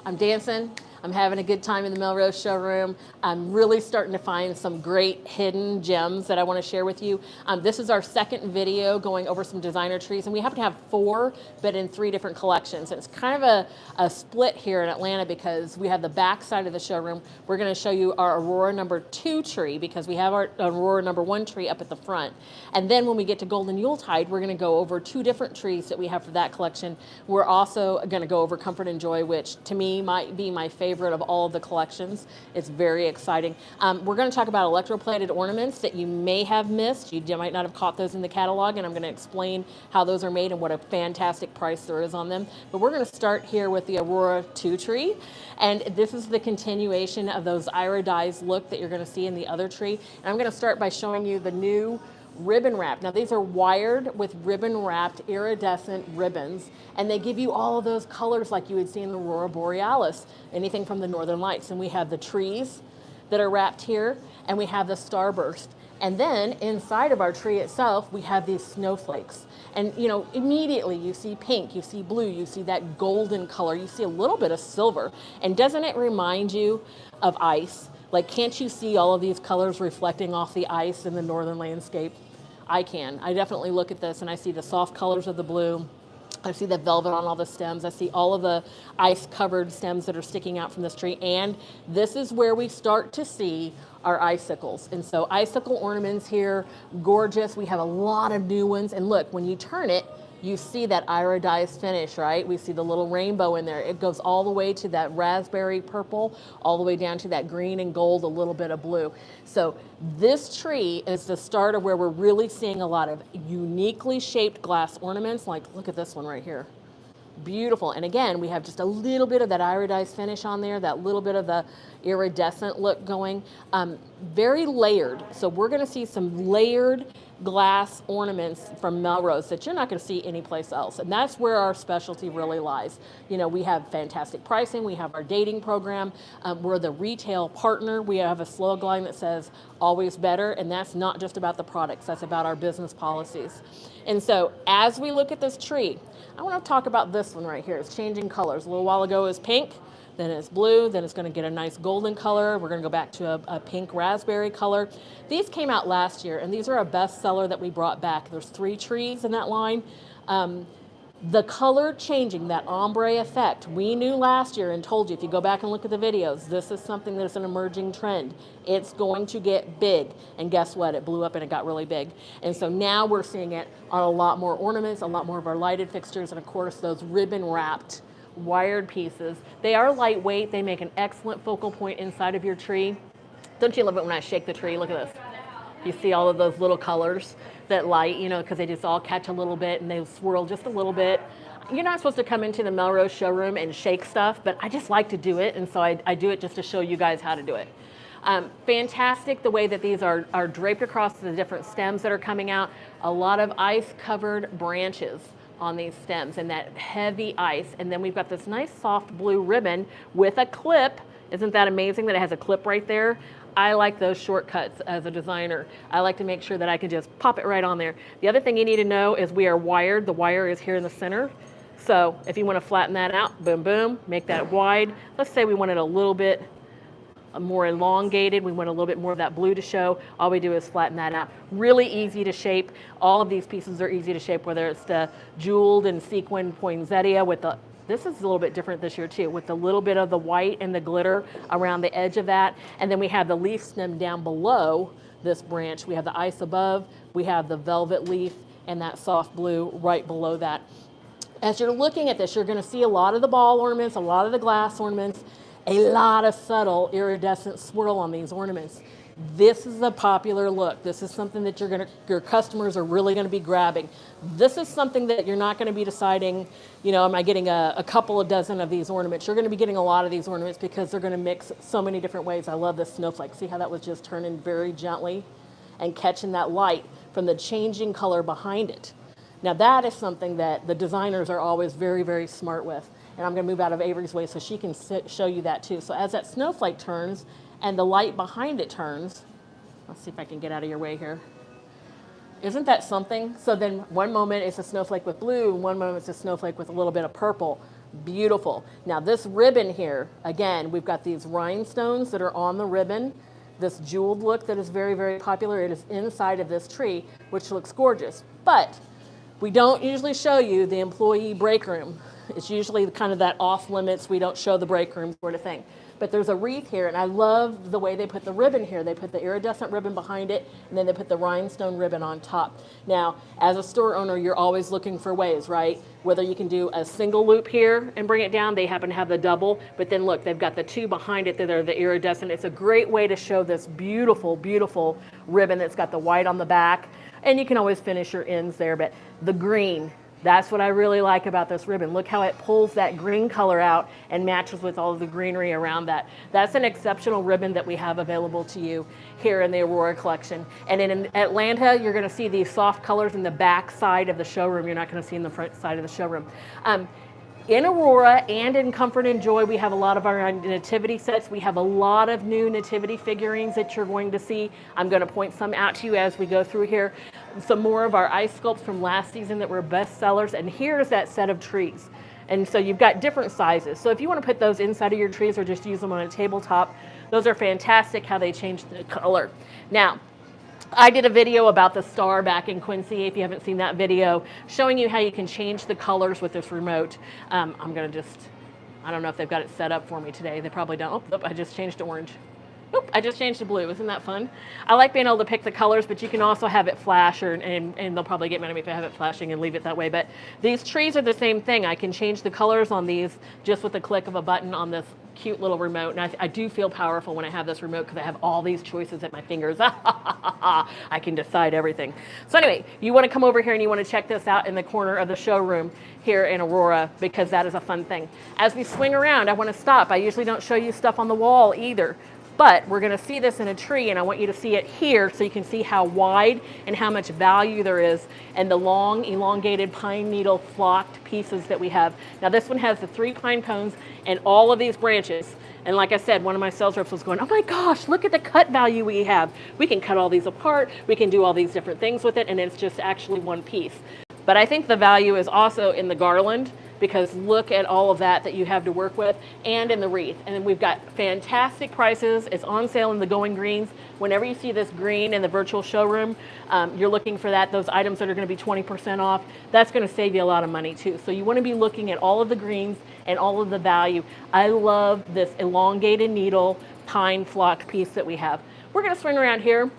I'm dancing. I'm having a good time in the Melrose showroom. I'm really starting to find some great hidden gems that I want to share with you. This is our second video going over some designer trees, and we happen to have 4, but in 3 different collections. And it's kind of a split here in Atlanta because we have the back side of the showroom. We're going to show you our Aurora #2 tree because we have our Aurora #1 tree up at the front. And then when we get to Golden Yuletide, we're going to go over 2 different trees that we have for that collection. We're also going to go over Comfort and Joy, which to me might be my favorite of all of the collections. It's very exciting. We're going to talk about electroplated ornaments that you may have missed. You might not have caught those in the catalog, and I'm going to explain how those are made and what a fantastic price there is on them. But we're going to start here with the Aurora II tree, and this is the continuation of those iridized look that you're going to see in the other tree. And I'm going to start by showing you the new ribbon wrap. Now these are wired with ribbon wrapped iridescent ribbons, and they give you all of those colors like you would see in the Aurora Borealis, anything from the Northern Lights. And we have the trees that are wrapped here, and we have the starburst. And then inside of our tree itself, we have these snowflakes. And you know, immediately you see pink, you see blue, you see that golden color, you see a little bit of silver. And doesn't it remind you of ice? Like, can't you see all of these colors reflecting off the ice in the northern landscape? I can. I definitely look at this and I see the soft colors of the blue. I see the velvet on all the stems. I see all of the ice-covered stems that are sticking out from this tree. And this is where we start to see our icicles. And so icicle ornaments here, gorgeous. We have a lot of new ones. And look, when you turn it, you see that iridized finish, right? We see the little rainbow in there. It goes all the way to that raspberry purple, all the way down to that green and gold, a little bit of blue. So this tree is the start of where we're really seeing a lot of uniquely shaped glass ornaments. Like, look at this one right here. Beautiful. And again, we have just a little bit of that iridized finish on there, that little bit of the iridescent look going. Very layered. So we're going to see some layered glass ornaments from Melrose that you're not going to see anyplace else. And that's where our specialty really lies. You know, we have fantastic pricing. We have our dating program. We're the retail partner. We have a slogan that says always better. And that's not just about the products. That's about our business policies. And so as we look at this tree, I want to talk about this one right here. It's changing colors. A little while ago it was pink, then it's blue, then it's going to get a nice golden color. We're going to go back to a pink raspberry color. These came out last year, and these are a bestseller that we brought back. There's 3 trees in that line. The color changing, that ombre effect, we knew last year and told you, if you go back and look at the videos, this is something that's an emerging trend. It's going to get big. And guess what? It blew up and it got really big. And so now we're seeing it on a lot more ornaments, a lot more of our lighted fixtures, and of course those ribbon wrapped wired pieces. They are lightweight. They make an excellent focal point inside of your tree. Don't you love it when I shake the tree? Look at this. You see all of those little colors that light, you know, because they just all catch a little bit and they swirl just a little bit. You're not supposed to come into the Melrose showroom and shake stuff, but I just like to do it, and so I do it just to show you guys how to do it. Fantastic the way that these are draped across the different stems that are coming out. A lot of ice-covered branches on these stems and that heavy ice. And then we've got this nice soft blue ribbon with a clip. Isn't that amazing that it has a clip right there? I like those shortcuts as a designer. I like to make sure that I can just pop it right on there. The other thing you need to know is we are wired. The wire is here in the center. So if you want to flatten that out, boom, boom, make that wide. Let's say we want it a little bit more elongated. We want a little bit more of that blue to show. All we do is flatten that out. Really easy to shape. All of these pieces are easy to shape, whether it's the jeweled and sequined poinsettia with the, this is a little bit different this year too, with a little bit of the white and the glitter around the edge of that. And then we have the leaf stem down below this branch. We have the ice above, we have the velvet leaf and that soft blue right below that. As you're looking at this, you're going to see a lot of the ball ornaments, a lot of the glass ornaments, a lot of subtle iridescent swirl on these ornaments. This is a popular look. This is something that your customers are really going to be grabbing. This is something that you're not going to be deciding, you know, am I getting a couple of dozen of these ornaments? You're going to be getting a lot of these ornaments because they're going to mix so many different ways. I love this snowflake. See how that was just turning very gently and catching that light from the changing color behind it. Now that is something that the designers are always very, very smart with. And I'm going to move out of Avery's way so she can show you that too. So as that snowflake turns and the light behind it turns, let's see if I can get out of your way here. Isn't that something? So then one moment it's a snowflake with blue, and one moment it's a snowflake with a little bit of purple. Beautiful. Now this ribbon here, again, we've got these rhinestones that are on the ribbon, this jeweled look that is very, very popular. It is inside of this tree, which looks gorgeous. But we don't usually show you the employee break room. It's usually kind of that off limits, we don't show the break room sort of thing. But there's a wreath here, and I love the way they put the ribbon here. They put the iridescent ribbon behind it, and then they put the rhinestone ribbon on top. Now, as a store owner, you're always looking for ways, right? Whether you can do a single loop here and bring it down, they happen to have the double, but then look, they've got the two behind it that are the iridescent. It's a great way to show this beautiful, beautiful ribbon that's got the white on the back, and you can always finish your ends there, but the green, that's what I really like about this ribbon. Look how it pulls that green color out and matches with all of the greenery around that. That's an exceptional ribbon that we have available to you here in the Aurora collection. And in Atlanta, you're gonna see these soft colors in the back side of the showroom. You're not gonna see in the front side of the showroom. In Aurora and in Comfort and Joy, we have a lot of our nativity sets. We have a lot of new nativity figurines that you're going to see. I'm going to point some out to you as we go through here. Some more of our ice sculpts from last season that were best sellers. And here's that set of trees. And so you've got different sizes. So if you want to put those inside of your trees or just use them on a tabletop, those are fantastic how they change the color. Now, I did a video about the star back in Quincy, if you haven't seen that video, showing you how you can change the colors with this remote. I'm going to I don't know if they've got it set up for me today. They probably don't. Oh, I just changed to orange. Oop, I just changed to blue. Isn't that fun? I like being able to pick the colors, but you can also have it flash, and they'll probably get mad at me if I have it flashing and leave it that way. But these trees are the same thing. I can change the colors on these just with the click of a button on this cute little remote. And I do feel powerful when I have this remote because I have all these choices at my fingers. I can decide everything. So anyway, you want to come over here and you want to check this out in the corner of the showroom here in Aurora, because that is a fun thing. As we swing around, I want to stop. I usually don't show you stuff on the wall either. But we're going to see this in a tree, and I want you to see it here so you can see how wide and how much value there is, and the long elongated pine needle flocked pieces that we have. Now this one has the 3 pine cones and all of these branches. And like I said, one of my sales reps was going, oh my gosh, look at the cut value we have. We can cut all these apart. We can do all these different things with it, and it's just actually one piece. But I think the value is also in the garland, because look at all of that you have to work with, and in the wreath. And then we've got fantastic prices. It's on sale in the going greens. Whenever you see this green in the virtual showroom, you're looking for that. Those items that are going to be 20% off, that's going to save you a lot of money too. So you want to be looking at all of the greens and all of the value. I love this elongated needle pine flocked piece that we have. We're going to swing around here.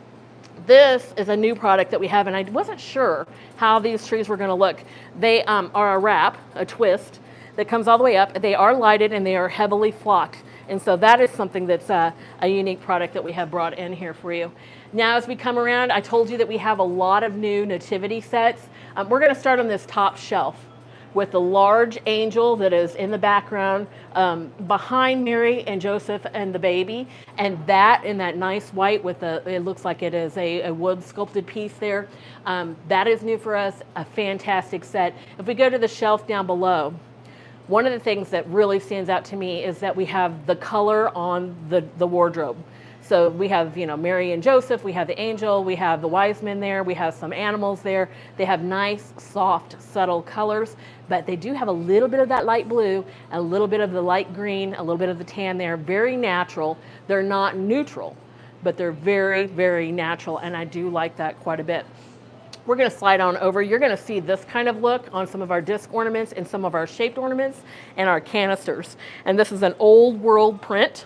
This is a new product that we have, and I wasn't sure how these trees were going to look. They are a wrap, a twist, that comes all the way up. They are lighted and they are heavily flocked. And so that is something that's a unique product that we have brought in here for you. Now as we come around, I told you that we have a lot of new nativity sets. We're going to start on this top shelf with the large angel that is in the background behind Mary and Joseph and the baby, and that in that nice white with it looks like it is a wood sculpted piece there. That is new for us, a fantastic set. If we go to the shelf down below, one of the things that really stands out to me is that we have the color on the wardrobe. So we have, Mary and Joseph, we have the angel, we have the wise men there, we have some animals there. They have nice, soft, subtle colors, but they do have a little bit of that light blue, a little bit of the light green, a little bit of the tan there. Very natural. They're not neutral, but they're very, very natural, and I do like that quite a bit. We're going to slide on over. You're going to see this kind of look on some of our disc ornaments and some of our shaped ornaments and our canisters. And this is an old world print.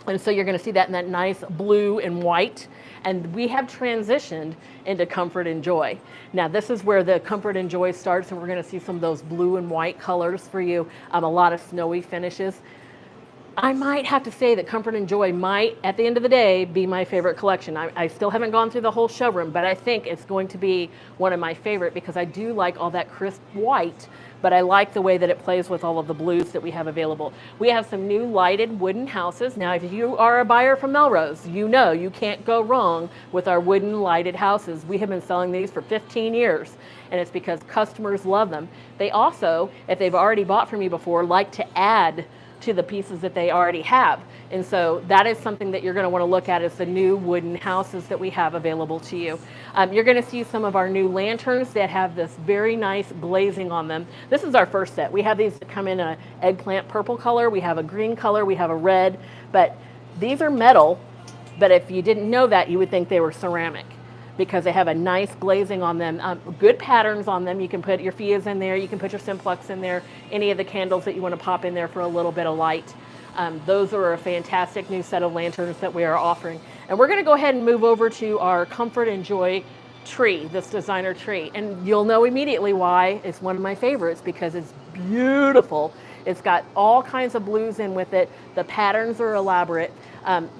And so you're going to see that in that nice blue and white. And we have transitioned into Comfort and Joy. Now this is where the Comfort and Joy starts, and we're going to see some of those blue and white colors for you, a lot of snowy finishes. I might have to say that Comfort and Joy might, at the end of the day, be my favorite collection. I still haven't gone through the whole showroom, but I think it's going to be one of my favorite because I do like all that crisp white, but I like the way that it plays with all of the blues that we have available. We have some new lighted wooden houses. Now, if you are a buyer from Melrose, you know you can't go wrong with our wooden lighted houses. We have been selling these for 15 years, and it's because customers love them. They also, if they've already bought from you before, like to add to the pieces that they already have. And so that is something that you're going to want to look at, is the new wooden houses that we have available to you. You're going to see some of our new lanterns that have this very nice glazing on them. This is our first set. We have these that come in an eggplant purple color, we have a green color, we have a red, but these are metal, but if you didn't know that, you would think they were ceramic, because they have a nice glazing on them, good patterns on them. You can put your Fias in there, you can put your Simplex in there, any of the candles that you want to pop in there for a little bit of light. Those are a fantastic new set of lanterns that we are offering. And we're going to go ahead and move over to our Comfort and Joy tree, this designer tree. And you'll know immediately why it's one of my favorites, because it's beautiful. It's got all kinds of blues in with it. The patterns are elaborate.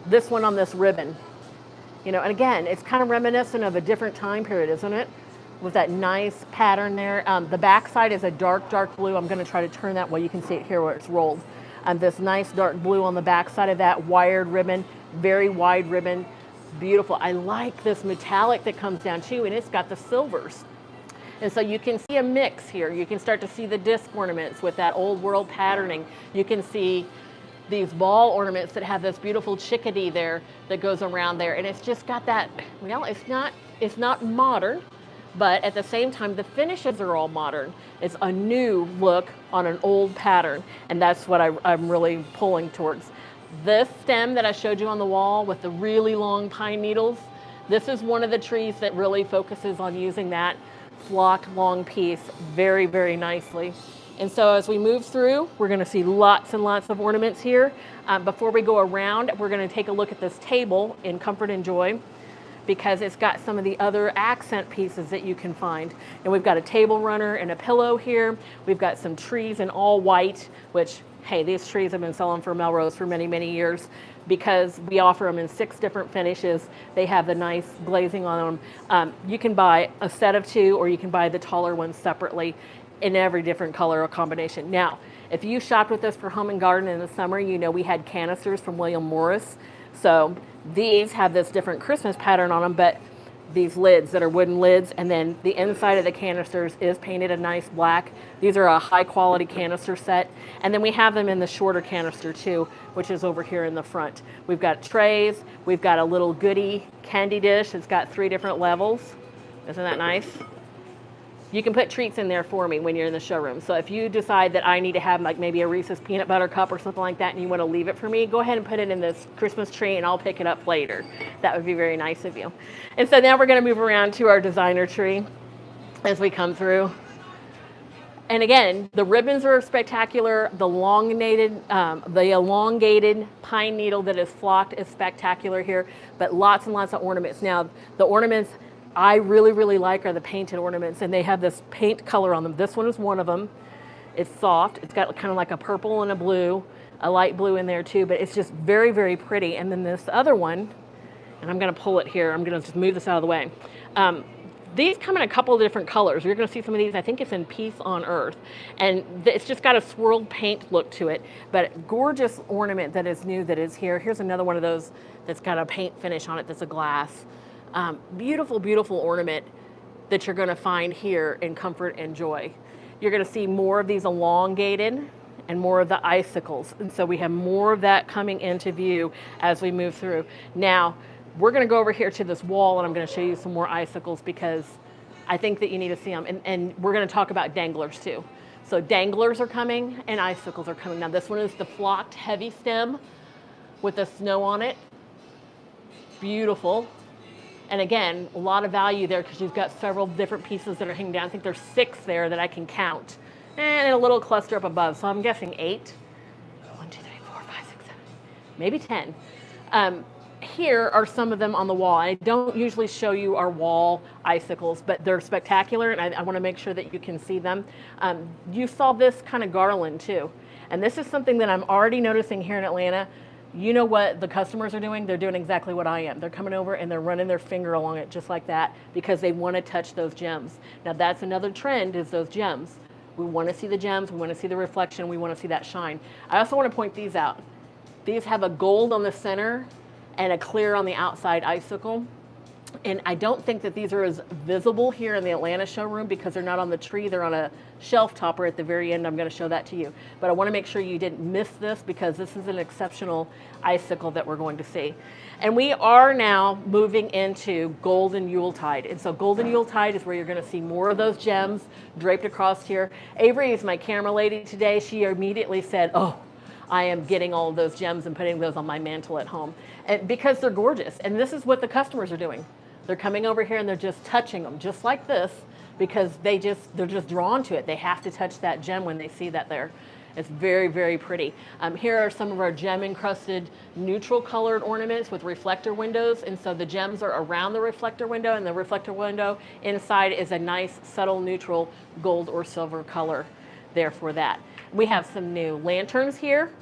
This one on this ribbon, you know, and again, it's kind of reminiscent of a different time period, isn't it? With that nice pattern there. The back side is a dark, dark blue. I'm going to try to turn that way. You can see it here where it's rolled. This nice dark blue on the back side of that, wired ribbon, very wide ribbon, beautiful. I like this metallic that comes down too, and it's got the silvers. And so you can see a mix here. You can start to see the disc ornaments with that old world patterning. You can see these ball ornaments that have this beautiful chickadee there that goes around there, and it's just got that, well, it's not modern, but at the same time the finishes are all modern. It's a new look on an old pattern, and that's what I'm really pulling towards. This stem that I showed you on the wall with the really long pine needles, this is one of the trees that really focuses on using that flock long piece very, very nicely. And so as we move through, we're going to see lots and lots of ornaments here. Before we go around, we're going to take a look at this table in Comfort and Joy, because it's got some of the other accent pieces that you can find. And we've got a table runner and a pillow here. We've got some trees in all white, which, hey, these trees have been selling for Melrose for many, many years, because we offer them in 6 different finishes. They have the nice glazing on them. You can buy a set of 2, or you can buy the taller ones separately in every different color or combination. Now, if you shopped with us for Home and Garden in the summer, you know we had canisters from William Morris. So these have this different Christmas pattern on them, but these lids that are wooden lids, and then the inside of the canisters is painted a nice black. These are a high quality canister set. And then we have them in the shorter canister too, which is over here in the front. We've got trays. We've got a little goodie candy dish. It's got 3 different levels. Isn't that nice? You can put treats in there for me when you're in the showroom. So if you decide that I need to have like maybe a Reese's peanut butter cup or something like that, and you want to leave it for me, go ahead and put it in this Christmas tree and I'll pick it up later. That would be very nice of you. And so now we're going to move around to our designer tree as we come through. And again, the ribbons are spectacular. The elongated pine needle that is flocked is spectacular here, but lots and lots of ornaments. Now, the ornaments I really, really like are the painted ornaments, and they have this paint color on them. This one is one of them. It's soft. It's got kind of like a purple and a blue, a light blue in there too, but it's just very, very pretty. And then this other one, and I'm going to pull it here. I'm going to just move this out of the way. These come in a couple of different colors. You're going to see some of these. I think it's in Peace on Earth, and it's just got a swirled paint look to it, but gorgeous ornament that is new that is here. Here's another one of those that's got a paint finish on it that's a glass. Beautiful, beautiful ornament that you're going to find here in Comfort and Joy. You're going to see more of these elongated and more of the icicles. And so we have more of that coming into view as we move through. Now, we're going to go over here to this wall, and I'm going to show you some more icicles, because I think that you need to see them. And we're going to talk about danglers too. So danglers are coming and icicles are coming. Now, this one is the flocked heavy stem with the snow on it. Beautiful. And again, a lot of value there, because you've got several different pieces that are hanging down. I think there's 6 there that I can count. And a little cluster up above. So I'm guessing 8. 1, 2, 3, 4, 5, 6, 7, maybe 10. Here are some of them on the wall. I don't usually show you our wall icicles, but they're spectacular, and I want to make sure that you can see them. You saw this kind of garland too. And this is something that I'm already noticing here in Atlanta. You know what the customers are doing? They're doing exactly what I am. They're coming over and they're running their finger along it just like that, because they want to touch those gems. Now that's another trend, is those gems. We want to see the gems, we want to see the reflection, we want to see that shine. I also want to point these out. These have a gold on the center and a clear on the outside icicle. And I don't think that these are as visible here in the Atlanta showroom because they're not on the tree, they're on a shelf topper at the very end. I'm going to show that to you. But I want to make sure you didn't miss this because this is an exceptional icicle that we're going to see. And we are now moving into Golden Yuletide. And so Golden Yuletide is where you're going to see more of those gems draped across here. Avery is my camera lady today. She immediately said, oh, I am getting all of those gems and putting those on my mantle at home. And because they're gorgeous. And this is what the customers are doing. They're coming over here and they're just touching them, just like this, because they're just drawn to it. They have to touch that gem when they see that there. It's very, very pretty. Here are some of our gem encrusted neutral colored ornaments with reflector windows. And so the gems are around the reflector window, and the reflector window inside is a nice subtle neutral gold or silver color there for that. We have some new lanterns here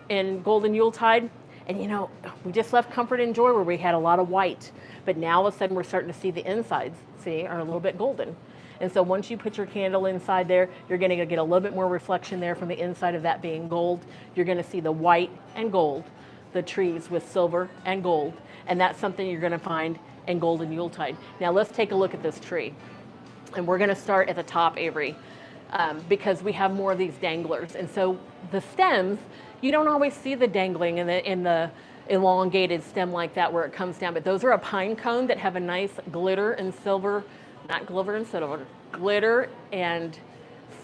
in Golden Yuletide. And you know, we just left Comfort and Joy where we had a lot of white, but now all of a sudden we're starting to see the insides, see, are a little bit golden. And so once you put your candle inside there, you're going to get a little bit more reflection there from the inside of that being gold. You're going to see the white and gold, the trees with silver and gold. And that's something you're going to find in Golden Yuletide. Now let's take a look at this tree. And we're going to start at the top, Avery, because we have more of these danglers. And so the stems, you don't always see the dangling in the elongated stem like that where it comes down, but those are a pine cone that have a nice glitter and silver, not glitter and silver, glitter and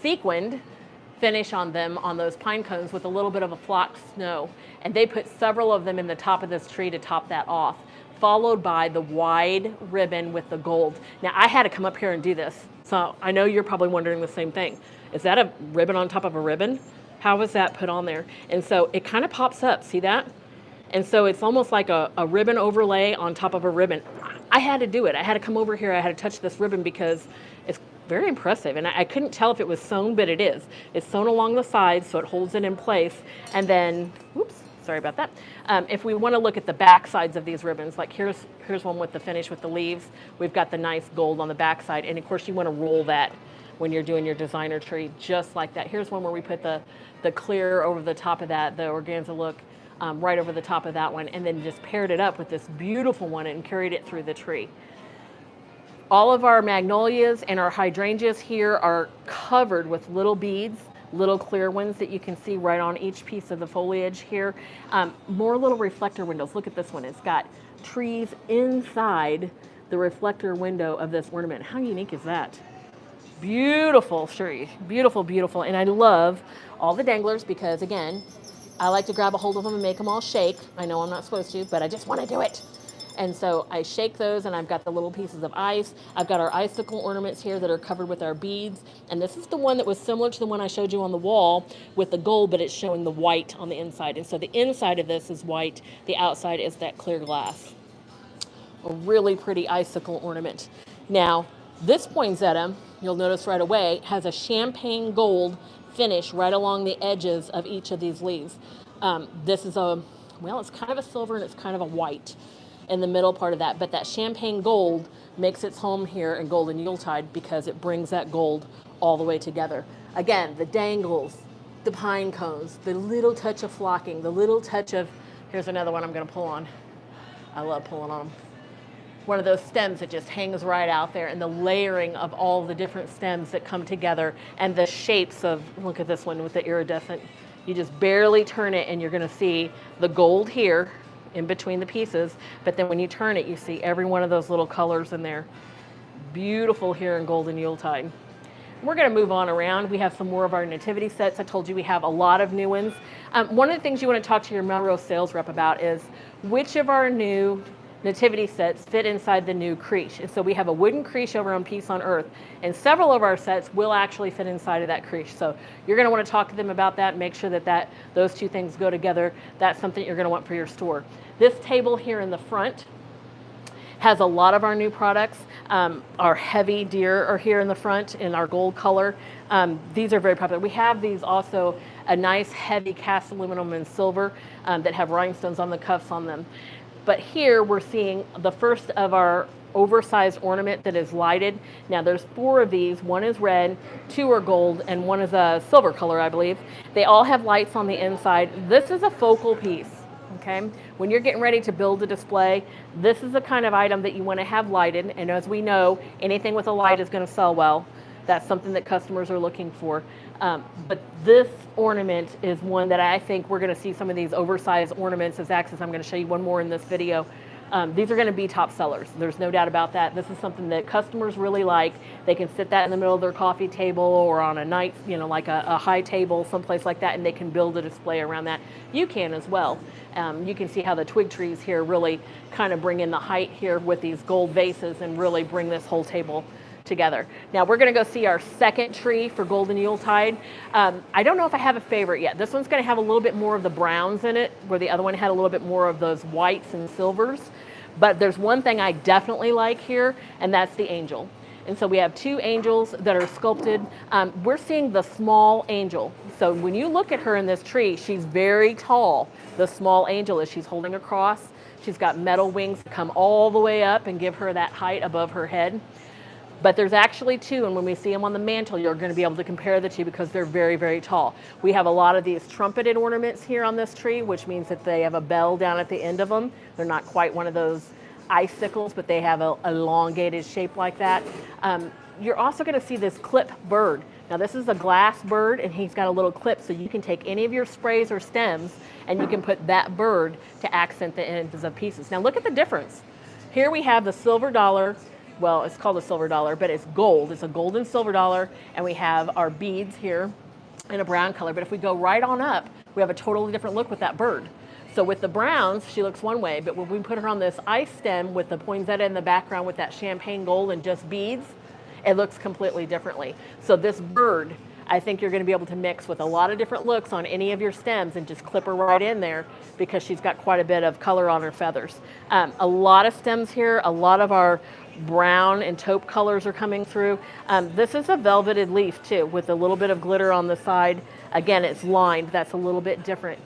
sequined finish on them on those pine cones with a little bit of a flocked snow. And they put several of them in the top of this tree to top that off, followed by the wide ribbon with the gold. Now I had to come up here and do this, so I know you're probably wondering the same thing. Is that a ribbon on top of a ribbon? How was that put on there? And so it kind of pops up, see that? And so it's almost like a ribbon overlay on top of a ribbon. I had to do it. I had to come over here. I had to touch this ribbon because it's very impressive. And I couldn't tell if it was sewn, but it is. It's sewn along the sides, so it holds it in place. And then, whoops, sorry about that. If we want to look at the back sides of these ribbons, like here's one with the finish with the leaves. We've got the nice gold on the back side. And of course you want to roll that when you're doing your designer tree, just like that. Here's one where we put the clear over the top of that, the organza look right over the top of that one, and then just paired it up with this beautiful one and carried it through the tree. All of our magnolias and our hydrangeas here are covered with little beads, little clear ones that you can see right on each piece of the foliage here. More little reflector windows. Look at this one. It's got trees inside the reflector window of this ornament. How unique is that? Beautiful tree, beautiful, beautiful. And I love all the danglers because, again, I like to grab a hold of them and make them all shake. I know I'm not supposed to, but I just want to do it. And so I shake those, and I've got the little pieces of ice. I've got our icicle ornaments here that are covered with our beads. And this is the one that was similar to the one I showed you on the wall with the gold, but it's showing the white on the inside. And so the inside of this is white. The outside is that clear glass. A really pretty icicle ornament. Now, this poinsettia, you'll notice right away, has a champagne gold finish right along the edges of each of these leaves. This is it's kind of a silver and it's kind of a white in the middle part of that, but that champagne gold makes its home here in Golden Yuletide because it brings that gold all the way together. Again, the dangles, the pine cones, the little touch of flocking, the little touch of, here's another one I'm gonna pull on. I love pulling on them. One of those stems that just hangs right out there, and the layering of all the different stems that come together, and the shapes of, look at this one with the iridescent. You just barely turn it and you're gonna see the gold here in between the pieces, but then when you turn it, you see every one of those little colors in there. Beautiful here in Golden Yuletide. We're gonna move on around. We have some more of our nativity sets. I told you we have a lot of new ones. One of the things you wanna talk to your Melrose sales rep about is which of our new nativity sets fit inside the new creche. And so we have a wooden creche over on Peace on Earth, and several of our sets will actually fit inside of that creche. So you're going to want to talk to them about that, make sure that those two things go together. That's something you're going to want for your store. This table here in the front has a lot of our new products. Our heavy deer are here in the front in our gold color. These are very popular. We have these also, a nice heavy cast aluminum and silver that have rhinestones on the cuffs on them. But here we're seeing the first of our oversized ornament that is lighted. Now there's 4 of these. 1 is red, 2 are gold, and 1 is a silver color, I believe. They all have lights on the inside. This is a focal piece Okay, when you're getting ready to build a display, this is the kind of item that you want to have lighted, and as we know, anything with a light is going to sell well. That's something that customers are looking for. But this ornament is one that I think we're going to see some of these oversized ornaments as access. I'm going to show you one more in this video. These are going to be top sellers. There's no doubt about that. This is something that customers really like. They can sit that in the middle of their coffee table or on a night, you know, like a high table, someplace like that, and they can build a display around that. You can as well. You can see how the twig trees here really kind of bring in the height here with these gold vases and really bring this whole table together. Now we're going to go see our second tree for Golden Yuletide. I don't know if I have a favorite yet. This one's going to have a little bit more of the browns in it, where the other one had a little bit more of those whites and silvers. But there's one thing I definitely like here, and that's the angel. And so we have two angels that are sculpted. We're seeing the small angel. So when you look at her in this tree, she's very tall. The small angel is, she's holding a cross. She's got metal wings that come all the way up and give her that height above her head. But there's actually two, and when we see them on the mantle, you're going to be able to compare the two because they're very, very tall. We have a lot of these trumpeted ornaments here on this tree, which means that they have a bell down at the end of them. They're not quite one of those icicles, but they have a elongated shape like that. You're also going to see this clip bird. Now this is a glass bird, and he's got a little clip, so you can take any of your sprays or stems, and you can put that bird to accent the ends of pieces. Now look at the difference. Here we have the silver dollar. Well, it's called a silver dollar, but it's gold. It's a gold and silver dollar, and we have our beads here in a brown color. But if we go right on up, we have a totally different look with that bird. So with the browns, she looks one way, but when we put her on this ice stem with the poinsettia in the background with that champagne gold and just beads, it looks completely differently. So this bird, I think you're going to be able to mix with a lot of different looks on any of your stems and just clip her right in there because she's got quite a bit of color on her feathers. A lot of stems here, a lot of our brown and taupe colors are coming through. This is a velveted leaf too, with a little bit of glitter on the side. Again, it's lined. That's a little bit different.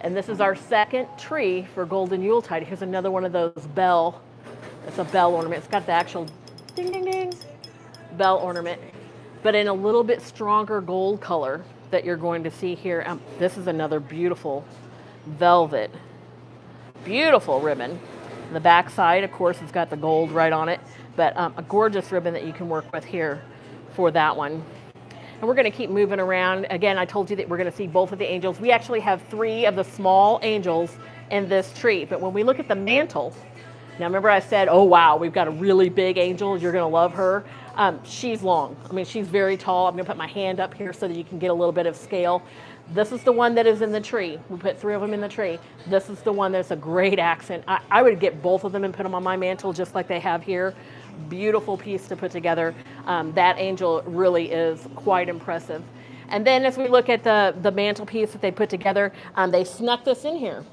And this is our second tree for Golden Yuletide. Here's another one of those bell. It's a bell ornament. It's got the actual ding, ding, ding bell ornament, but in a little bit stronger gold color that you're going to see here. This is another beautiful velvet, beautiful ribbon. The back side, of course, it's got the gold right on it, but a gorgeous ribbon that you can work with here for that one. And we're going to keep moving around. Again, I told you that we're going to see both of the angels. We actually have 3 of the small angels in this tree, but when we look at the mantle, now remember I said, oh wow, we've got a really big angel, you're going to love her. She's long. I mean, she's very tall. I'm going to put my hand up here so that you can get a little bit of scale. This is the one that is in the tree. We put 3 of them in the tree. This is the one that's a great accent. I would get both of them and put them on my mantle just like they have here. Beautiful piece to put together. That angel really is quite impressive. And then as we look at the mantelpiece that they put together, they snuck this in here.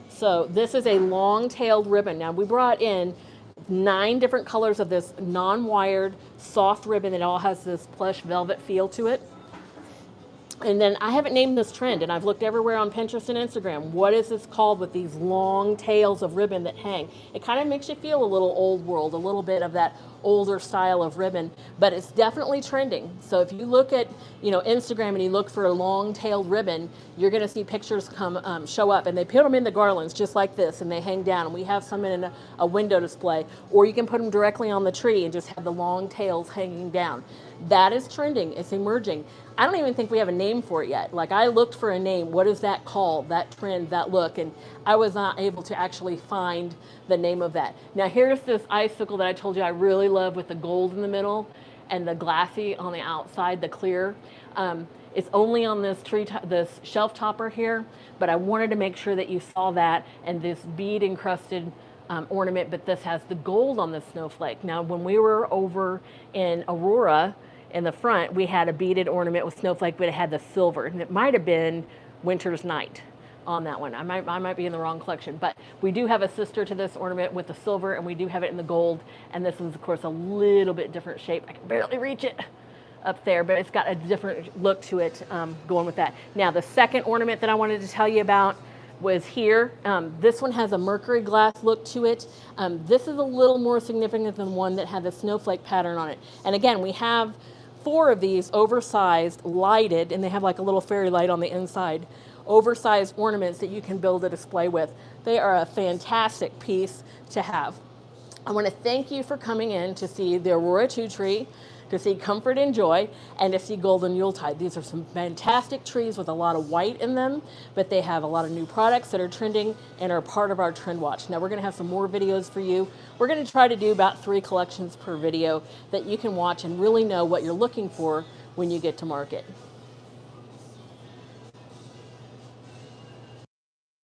So this is a long-tailed ribbon. Now we brought in 9 different colors of this non-wired soft ribbon that all has this plush velvet feel to it. And then I haven't named this trend, and I've looked everywhere on Pinterest and Instagram. What is this called with these long tails of ribbon that hang? It kind of makes you feel a little old world, a little bit of that older style of ribbon, but it's definitely trending. So if you look at, Instagram and you look for a long-tailed ribbon, you're going to see pictures show up, and they put them in the garlands just like this, and they hang down. And we have some in a window display, or you can put them directly on the tree and just have the long tails hanging down. That is trending. It's emerging. I don't even think we have a name for it yet. Like, I looked for a name. What is that called? That trend, that look, and I was not able to actually find the name of that. Now here's this icicle that I told you I really love with the gold in the middle and the glassy on the outside, the clear. It's only on this this shelf topper here, but I wanted to make sure that you saw that, and this bead encrusted ornament, but this has the gold on the snowflake. Now when we were over in Aurora, in the front, we had a beaded ornament with snowflake, but it had the silver, and it might have been Winter's Night on that one. I might be in the wrong collection, but we do have a sister to this ornament with the silver, and we do have it in the gold, and this is, of course, a little bit different shape. I can barely reach it up there, but it's got a different look to it going with that. Now, the second ornament that I wanted to tell you about was here. This one has a mercury glass look to it. This is a little more significant than the one that had the snowflake pattern on it. And again, we have 4 of these oversized, lighted, and they have like a little fairy light on the inside, oversized ornaments that you can build a display with. They are a fantastic piece to have. I want to thank you for coming in to see the Aurora II tree, to see Comfort and Joy, and to see Golden Yuletide. These are some fantastic trees with a lot of white in them, but they have a lot of new products that are trending and are part of our trend watch. Now we're going to have some more videos for you. We're going to try to do about 3 collections per video that you can watch and really know what you're looking for when you get to market.